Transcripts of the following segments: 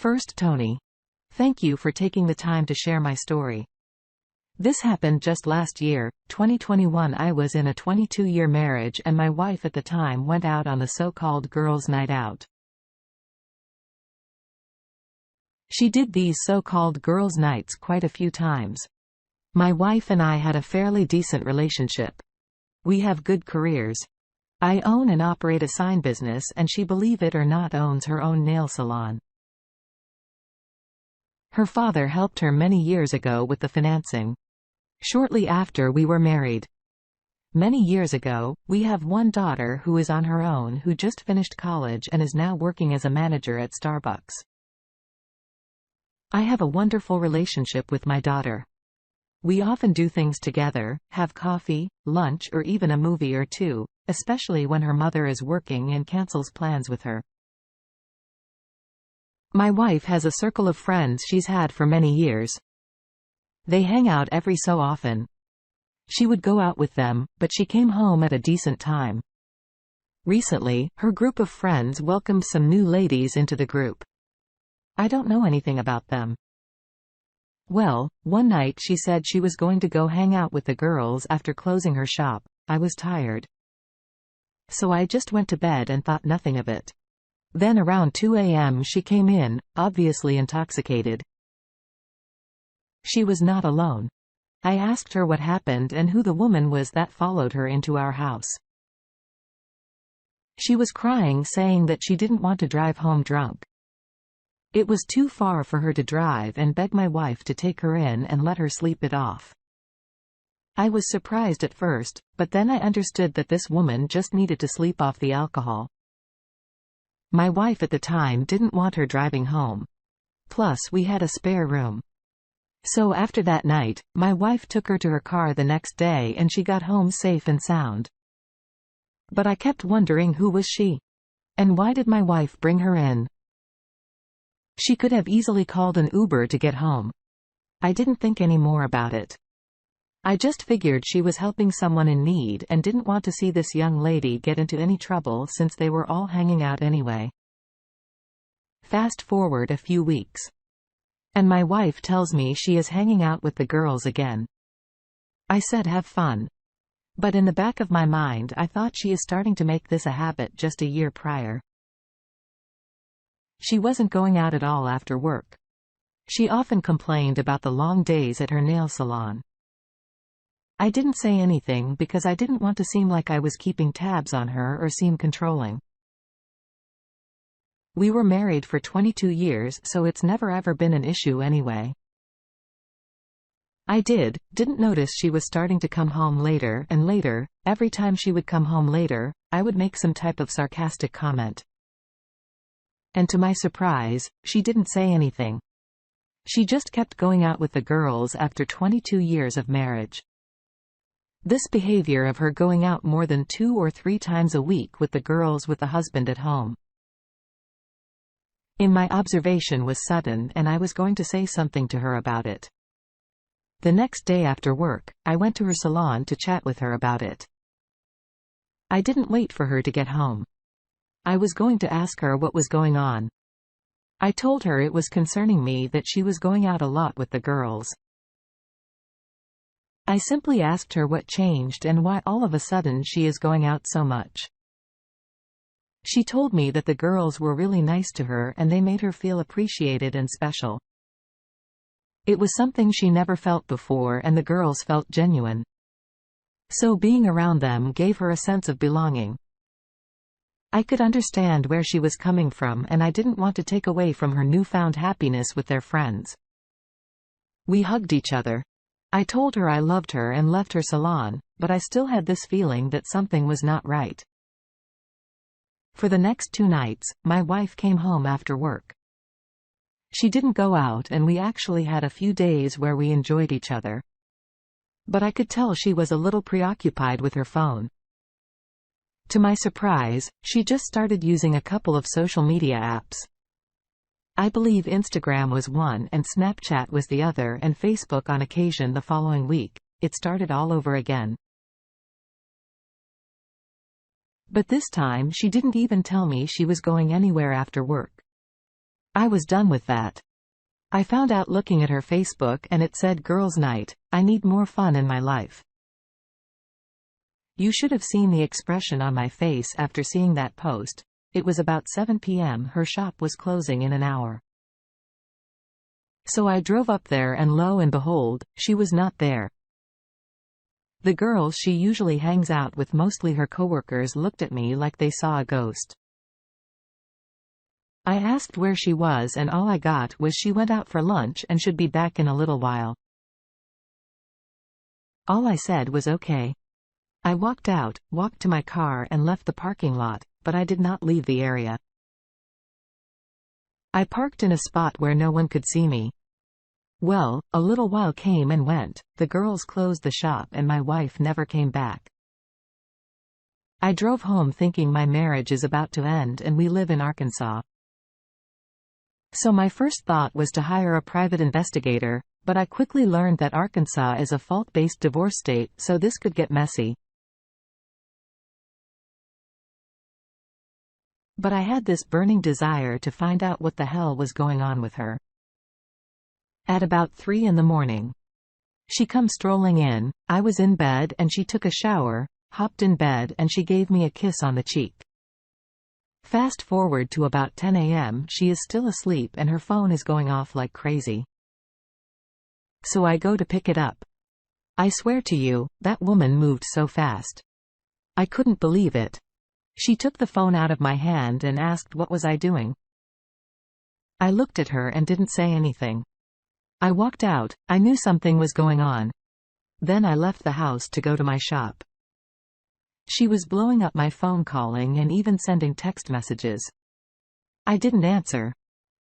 First, Tony. Thank you for taking the time to share my story. This happened just last year, 2021. I was in a 22-year marriage and my wife at the time went out on the so-called girls' night out. She did these so-called girls' nights quite a few times. My wife and I had a fairly decent relationship. We have good careers. I own and operate a sign business and she, believe it or not, owns her own nail salon. Her father helped her many years ago with the financing. Shortly after we were married. Many years ago, we have one daughter who is on her own, who just finished college and is now working as a manager at Starbucks. I have a wonderful relationship with my daughter. We often do things together, have coffee, lunch, or even a movie or two, especially when her mother is working and cancels plans with her. My wife has a circle of friends she's had for many years. They hang out every so often. She would go out with them, but she came home at a decent time. Recently, her group of friends welcomed some new ladies into the group. I don't know anything about them. Well, one night she said she was going to go hang out with the girls after closing her shop. I was tired. So I just went to bed and thought nothing of it. Then around 2 a.m. she came in, obviously intoxicated. She was not alone. I asked her what happened and who the woman was that followed her into our house. She was crying, saying that she didn't want to drive home drunk. It was too far for her to drive and begged my wife to take her in and let her sleep it off. I was surprised at first, but then I understood that this woman just needed to sleep off the alcohol. My wife at the time didn't want her driving home. Plus, we had a spare room. So after that night, my wife took her to her car the next day and she got home safe and sound. But I kept wondering, who was she? And why did my wife bring her in? She could have easily called an Uber to get home. I didn't think any more about it. I just figured she was helping someone in need and didn't want to see this young lady get into any trouble since they were all hanging out anyway. Fast forward a few weeks. And my wife tells me she is hanging out with the girls again. I said, have fun. But in the back of my mind I thought, she is starting to make this a habit just a year prior. She wasn't going out at all after work. She often complained about the long days at her nail salon. I didn't say anything because I didn't want to seem like I was keeping tabs on her or seem controlling. We were married for 22 years, so it's never ever been an issue anyway. I didn't notice she was starting to come home later and later. Every time she would come home later, I would make some type of sarcastic comment. And to my surprise, she didn't say anything. She just kept going out with the girls after 22 years of marriage. This behavior of her going out more than 2 or 3 times a week with the girls with the husband at home, in my observation, was sudden, and I was going to say something to her about it. The next day after work, I went to her salon to chat with her about it. I didn't wait for her to get home. I was going to ask her what was going on. I told her it was concerning me that she was going out a lot with the girls. I simply asked her what changed and why all of a sudden she is going out so much. She told me that the girls were really nice to her and they made her feel appreciated and special. It was something she never felt before, and the girls felt genuine. So being around them gave her a sense of belonging. I could understand where she was coming from, and I didn't want to take away from her newfound happiness with their friends. We hugged each other. I told her I loved her and left her salon, but I still had this feeling that something was not right. For the next 2 nights, my wife came home after work. She didn't go out, and we actually had a few days where we enjoyed each other. But I could tell she was a little preoccupied with her phone. To my surprise, she just started using a couple of social media apps. I believe Instagram was one and Snapchat was the other, and Facebook on occasion. The following week, it started all over again. But this time she didn't even tell me she was going anywhere after work. I was done with that. I found out looking at her Facebook and it said girls' night. I need more fun in my life. You should have seen the expression on my face after seeing that post. It was about 7 p.m. Her shop was closing in an hour. So I drove up there and lo and behold, she was not there. The girls she usually hangs out with, mostly her coworkers, looked at me like they saw a ghost. I asked where she was and all I got was she went out for lunch and should be back in a little while. All I said was okay. I walked out, walked to my car and left the parking lot, but I did not leave the area. I parked in a spot where no one could see me. Well, a little while came and went, the girls closed the shop and my wife never came back. I drove home thinking my marriage is about to end and we live in Arkansas. So my first thought was to hire a private investigator, but I quickly learned that Arkansas is a fault-based divorce state, so this could get messy. But I had this burning desire to find out what the hell was going on with her. At about 3 in the morning, she come strolling in. I was in bed and she took a shower, hopped in bed and she gave me a kiss on the cheek. Fast forward to about 10 a.m. she is still asleep and her phone is going off like crazy. So I go to pick it up. I swear to you, that woman moved so fast. I couldn't believe it. She took the phone out of my hand and asked what was I doing. I looked at her and didn't say anything. I walked out. I knew something was going on. Then I left the house to go to my shop. She was blowing up my phone, calling and even sending text messages. I didn't answer.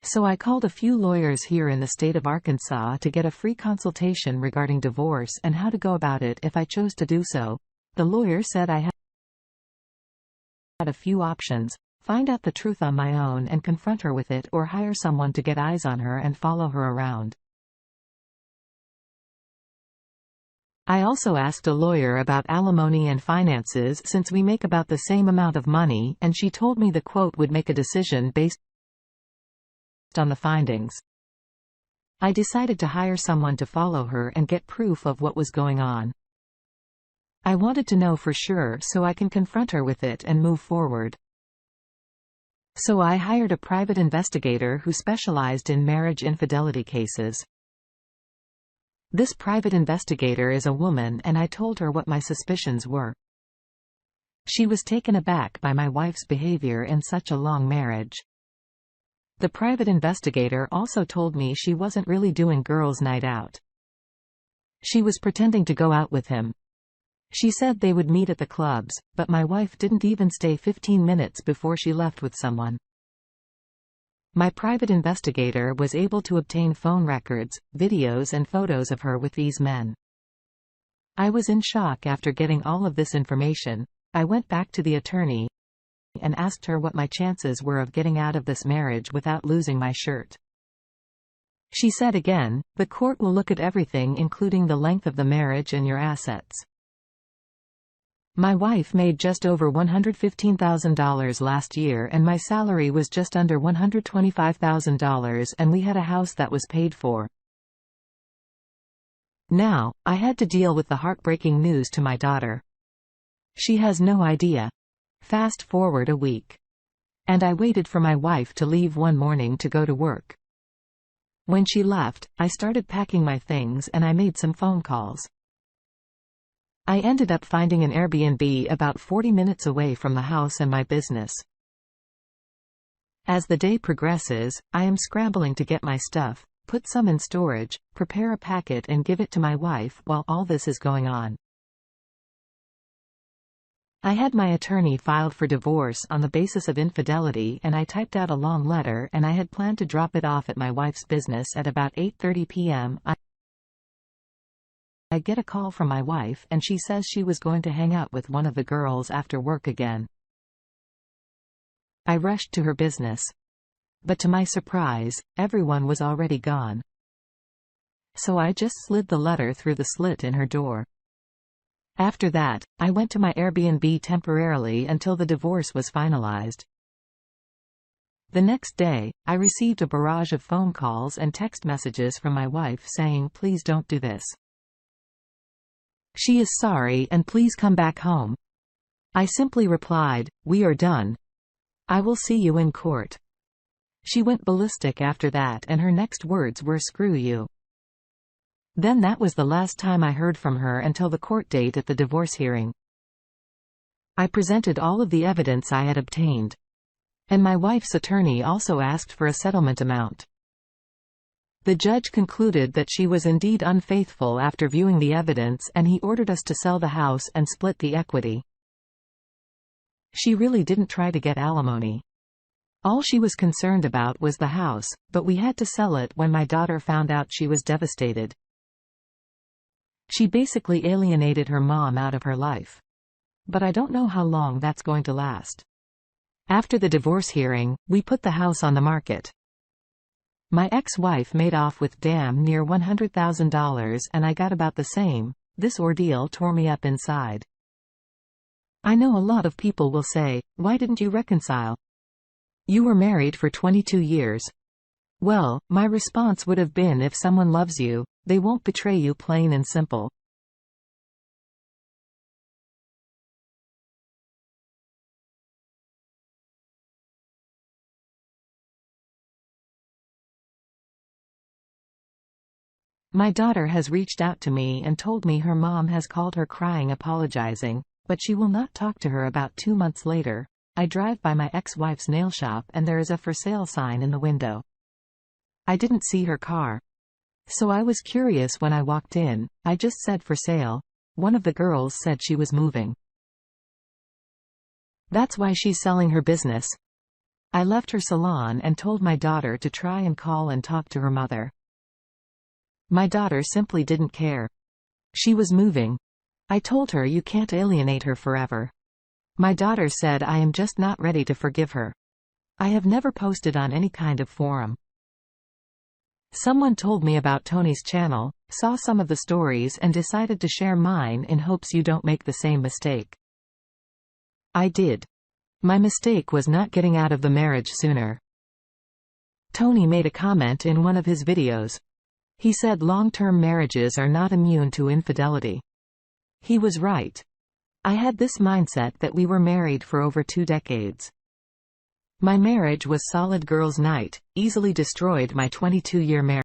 So I called a few lawyers here in the state of Arkansas to get a free consultation regarding divorce and how to go about it if I chose to do so. The lawyer said I had a few options: find out the truth on my own and confront her with it, or hire someone to get eyes on her and follow her around. I also asked a lawyer about alimony and finances since we make about the same amount of money, and she told me the quote would make a decision based on the findings. I decided to hire someone to follow her and get proof of what was going on. I wanted to know for sure so I can confront her with it and move forward. So I hired a private investigator who specialized in marriage infidelity cases. This private investigator is a woman and I told her what my suspicions were. She was taken aback by my wife's behavior in such a long marriage. The private investigator also told me she wasn't really doing girls' night out. She was pretending to go out with him. She said they would meet at the clubs, but my wife didn't even stay 15 minutes before she left with someone. My private investigator was able to obtain phone records, videos and photos of her with these men. I was in shock after getting all of this information. I went back to the attorney and asked her what my chances were of getting out of this marriage without losing my shirt. She said again, the court will look at everything including the length of the marriage and your assets. My wife made just over $115,000 last year and my salary was just under $125,000 and we had a house that was paid for. Now, I had to deal with the heartbreaking news to my daughter. She has no idea. Fast forward a week. And I waited for my wife to leave one morning to go to work. When she left, I started packing my things and I made some phone calls. I ended up finding an Airbnb about 40 minutes away from the house and my business. As the day progresses, I am scrambling to get my stuff, put some in storage, prepare a packet and give it to my wife while all this is going on. I had my attorney filed for divorce on the basis of infidelity and I typed out a long letter and I had planned to drop it off at my wife's business at about 8:30 p.m. I get a call from my wife and she says she was going to hang out with one of the girls after work again. I rushed to her business. But to my surprise, everyone was already gone. So I just slid the letter through the slit in her door. After that, I went to my Airbnb temporarily until the divorce was finalized. The next day, I received a barrage of phone calls and text messages from my wife saying, "Please don't do this. She is sorry and please come back home." I simply replied, "We are done. I will see you in court." She went ballistic after that, and her next words were, "Screw you." Then that was the last time I heard from her until the court date at the divorce hearing. I presented all of the evidence I had obtained. And my wife's attorney also asked for a settlement amount. The judge concluded that she was indeed unfaithful after viewing the evidence, and he ordered us to sell the house and split the equity. She really didn't try to get alimony. All she was concerned about was the house, but we had to sell it when my daughter found out. She was devastated. She basically alienated her mom out of her life. But I don't know how long that's going to last. After the divorce hearing, we put the house on the market. My ex-wife made off with damn near $100,000 and I got about the same. This ordeal tore me up inside. I know a lot of people will say, "Why didn't you reconcile? You were married for 22 years. Well, my response would have been, if someone loves you, they won't betray you, plain and simple. My daughter has reached out to me and told me her mom has called her crying, apologizing, but she will not talk to her. About 2 months later, I drive by my ex-wife's nail shop and there is a "for sale" sign in the window. I didn't see her car. So I was curious when I walked in. I just said, "For sale." One of the girls said she was moving. That's why she's selling her business. I left her salon and told my daughter to try and call and talk to her mother. My daughter simply didn't care. She was moving. I told her, "You can't alienate her forever." My daughter said, "I am just not ready to forgive her." I have never posted on any kind of forum. Someone told me about Tony's channel, saw some of the stories and decided to share mine in hopes you don't make the same mistake. I did. My mistake was not getting out of the marriage sooner. Tony made a comment in one of his videos. He said long-term marriages are not immune to infidelity. He was right. I had this mindset that we were married for over 2 decades. My marriage was solid girls' night, easily destroyed my 22-year marriage.